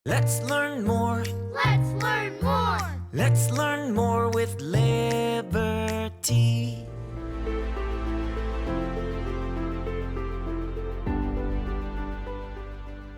Let's learn more. Let's learn more. Let's learn more with Liberty.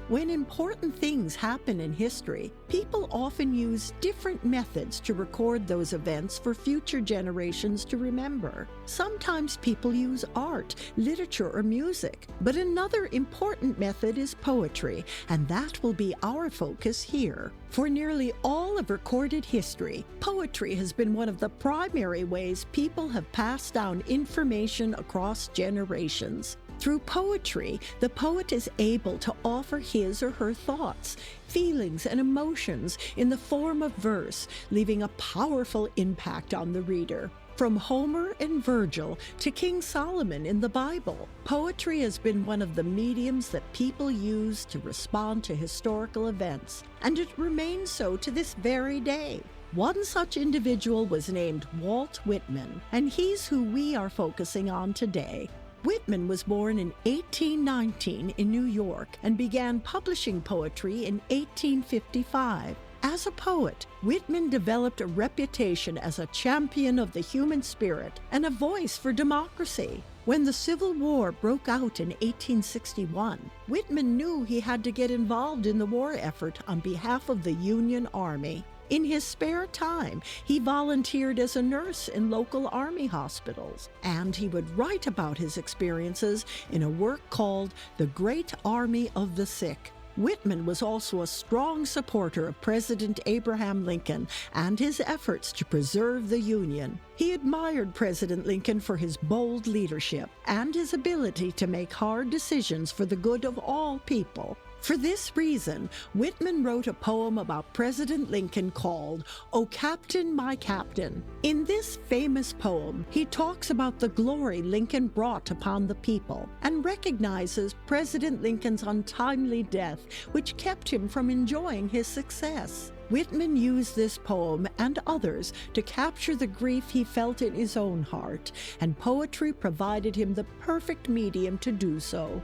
When important things happen in history, people often use different methods to record those events for future generations to remember. Sometimes people use art, literature, or music, but another important method is poetry, and that will be our focus here. For nearly all of recorded history, poetry has been one of the primary ways people have passed down information across generations. Through poetry, the poet is able to offer his or her thoughts, feelings, and emotions in the form of verse, leaving a powerful impact on the reader. From Homer and Virgil to King Solomon in the Bible, poetry has been one of the mediums that people use to respond to historical events, and it remains so to this very day. One such individual was named Walt Whitman, and he's who we are focusing on today. Whitman was born in 1819 in New York and began publishing poetry in 1855. As a poet, Whitman developed a reputation as a champion of the human spirit and a voice for democracy. When the Civil War broke out in 1861, Whitman knew he had to get involved in the war effort on behalf of the Union Army. In his spare time, he volunteered as a nurse in local army hospitals, and he would write about his experiences in a work called The Great Army of the Sick. Whitman was also a strong supporter of President Abraham Lincoln and his efforts to preserve the Union. He admired President Lincoln for his bold leadership and his ability to make hard decisions for the good of all people. For this reason, Whitman wrote a poem about President Lincoln called "O Captain, My Captain." In this famous poem, he talks about the glory Lincoln brought upon the people and recognizes President Lincoln's untimely death, which kept him from enjoying his success. Whitman used this poem and others to capture the grief he felt in his own heart, and poetry provided him the perfect medium to do so.